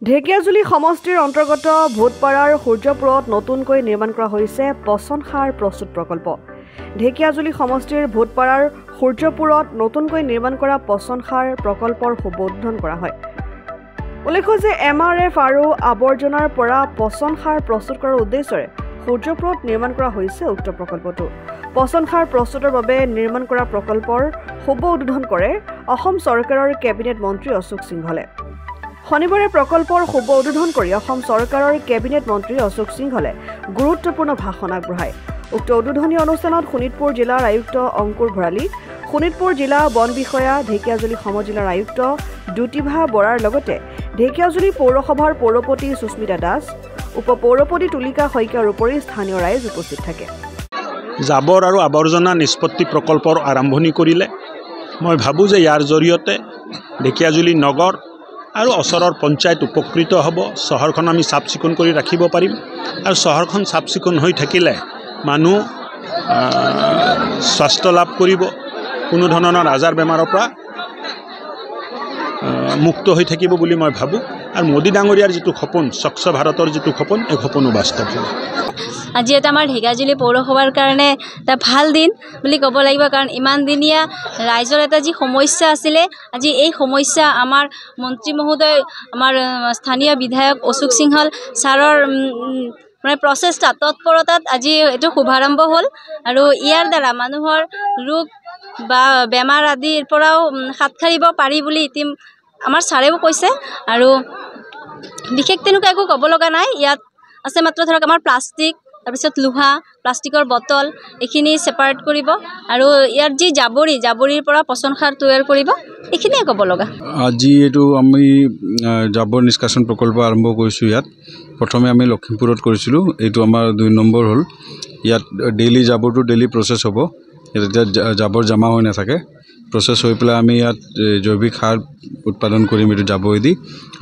ঢেকিয়াজুলি সমষ্টিৰ অন্তৰ্গত ভূতপাৰাৰ সূৰ্যপুৰত নতুনকৈ নিৰ্মাণ কৰা হৈছে পচন সাৰ প্ৰস্তুত প্ৰকল্প। ঢেকিয়াজুলি সমষ্টিৰ ভূতপাৰাৰ সূৰ্যপুৰত নতুনকৈ নিৰ্মাণ কৰা পচন সাৰ প্ৰকল্পৰ শুভ উদ্বোধন কৰা হয়। উল্লেখ্য যে MRF আৰু আৱৰ্জনাৰ পৰা পচন সাৰ প্ৰস্তুত কৰাৰ উদ্দেশ্যৰে সূৰ্যপুৰত নিৰ্মাণ কৰা হৈছে উক্ত প্ৰকল্পটো। পচন সাৰ প্ৰস্তুতৰ বাবে নিৰ্মাণ কৰা প্ৰকল্পৰ শুভ উদ্বোধন কৰে অসম চৰকাৰৰ কেবিনেট মন্ত্ৰী অশোক সিংহলে। শনিবাৰে প্ৰকল্পৰ শুভ উদ্বোধন কৰি অসম চৰকাৰৰ কেবিনেট মন্ত্ৰী অশোক সিংহলে গুৰুত্বপূৰ্ণ ভাষণ আগবঢ়ায়। উক্ত উদ্বোধনী অনুষ্ঠানত শোণিতপুৰ জিলাৰ আয়ুক্ত অংকুৰ ভৰালী, শোণিতপুৰ জিলা বন বিষয়া, ঢেকিয়াজুলি সমজিলাৰ আয়ুক্ত দ্যুতিভা বৰাৰ লগতে ঢেকিয়াজুলি পৌৰসভাৰ পৌৰপতি সুস্মিতা দাস, উপ পৌৰপতি তুলিকা শইকীয়াৰ উপৰি স্থানীয় ৰাইজ উপস্থিত থাকে। জাবৰ আৰু আৱৰ্জনা নিষ্পত্তি প্ৰকল্পৰ আৰম্ভণি কৰিলে মই ভাবোঁ যে ইয়াৰ জৰিয়তে ঢেকিয়াজুলি নগৰ আৰু ওচৰৰ পঞ্চায়ত উপকৃত হ'ব। চহৰখন আমি চাফ চিকুণ কৰি ৰাখিব পাৰিম আৰু চহৰখন চাফ চিকুণ হৈ থাকিলে মানুহ স্বাস্থ্য লাভ কৰিব, কোনো ধৰণৰ আজাৰ বেমাৰৰ পৰা মুক্ত হৈ থাকিব বুলি মই ভাবোঁ। আৰু মোদী ডাঙৰীয়াৰ যিটো সপোন, স্বচ্ছ ভাৰতৰ যিটো সপোন, এই সপোনো বাস্তৱ হ'ব। আজি এটা আমাৰ ঢেকিয়াজুলি পৌৰসভাৰ কাৰণে এটা ভাল দিন বুলি ক'ব লাগিব, কাৰণ ইমান দিনীয়া ৰাইজৰ এটা যি সমস্যা আছিলে, আজি এই সমস্যা আমাৰ মন্ত্ৰী মহোদয়, আমাৰ স্থানীয় বিধায়ক অশোক সিংহল ছাৰৰ মানে প্ৰচেষ্টা তৎপৰতাত আজি এইটো শুভাৰম্ভ হ'ল। আৰু ইয়াৰ দ্বাৰা মানুহৰ ৰোগ বা বেমাৰ আদিৰ পৰাও হাত সাৰিব পাৰি বুলি আমাৰ ছাৰেও কৈছে। আৰু বিশেষ তেনেকুৱা একো ক'ব লগা নাই। ইয়াত আছে মাত্ৰ ধৰক আমাৰ প্লাষ্টিক, তাৰপিছত লোহা, প্লাষ্টিকৰ বটল, এইখিনি ছেপাৰেট কৰিব আৰু ইয়াৰ যি জাবৰিৰ পৰা পচন সাৰ তৈয়াৰ কৰিব, এইখিনিয়ে ক'ব লগা। আজি এইটো আমি জাবৰ নিষ্কাশন প্ৰকল্প আৰম্ভ কৰিছোঁ। ইয়াত প্ৰথমে আমি লখিমপুৰত কৰিছিলোঁ, এইটো আমাৰ 2 নম্বৰ হ'ল। ইয়াত ডেইলি জাবৰটো ডেইলি প্ৰচেছ হ'ব। এতিয়া জাবৰ জমা হৈ নাথাকে, প্ৰচেছ হৈ পেলাই আমি ইয়াত জৈৱিক সাৰ উৎপাদন কৰিম এইটো জাবৰেদি।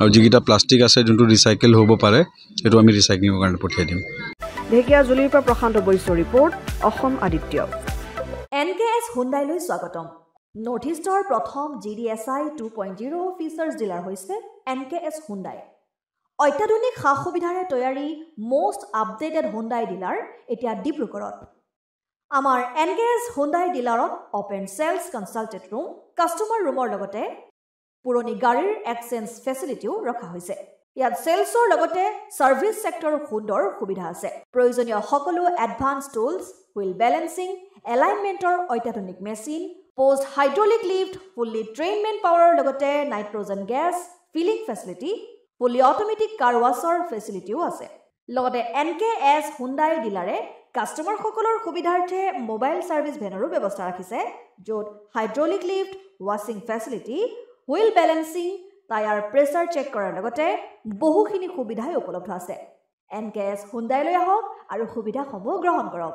আৰু যিকেইটা প্লাষ্টিক আছে যোনটো ৰিচাইকেল হ'ব পাৰে, সেইটো আমি ৰিচাইক্লিঙৰ কাৰণে পঠিয়াই দিম। ঢেকিয়াজুলিৰ পৰা প্ৰশান্ত বৈশ্যৰ ৰিপৰ্ট, অসম আদিত্য। NKS হুণ্ডাইলৈ স্বাগতম। নৰ্থ ইষ্টৰ প্ৰথম GDSI 2.0 ফিচাৰ্ছ ডিলাৰ হৈছে NKS হুণ্ডাই। অত্যাধুনিক সা সুবিধাৰে তৈয়াৰী মষ্ট আপডেটেড হুণ্ডাই ডিলাৰ এতিয়া ডিব্ৰুগড়ত। আমাৰ NKS হুণ্ডাই ডিলাৰত open sales consulted room, customer ৰুমৰ লগতে পুৰণি গাড়ীৰ এক্সচেঞ্জ ফেচিলিটিও ৰখা হৈছে। ইয়াত চেলছৰ লগতে ছাৰ্ভিচ ছেক্টৰৰ সুন্দৰ সুবিধা আছে। প্ৰয়োজনীয় সকলো এডভান্স টুলছ, হুইল বেলেঞ্চিং, এলাইনমেণ্টৰ অত্যাধুনিক machine, post hydraulic lift, fully trained man পাৱাৰৰ লগতে nitrogen gas filling facility, fully automatic car washer ফেচিলিটিও আছে। লগতে NKS হুণ্ডাই ডিলাৰে কাষ্টমাৰসকলৰ সুবিধাৰ্থে মোবাইল ছাৰ্ভিচ ভেনৰো ব্যৱস্থা ৰাখিছে, য'ত হাইড্ৰলিক লিফ্ট, ৱাশ্বিং facility, wheel balancing, tyre pressure check কৰাৰ লগতে বহুখিনি সুবিধাই উপলব্ধ আছে। NKS হুণ্ডাইলৈ আহক আৰু সুবিধাসমূহ গ্ৰহণ কৰক।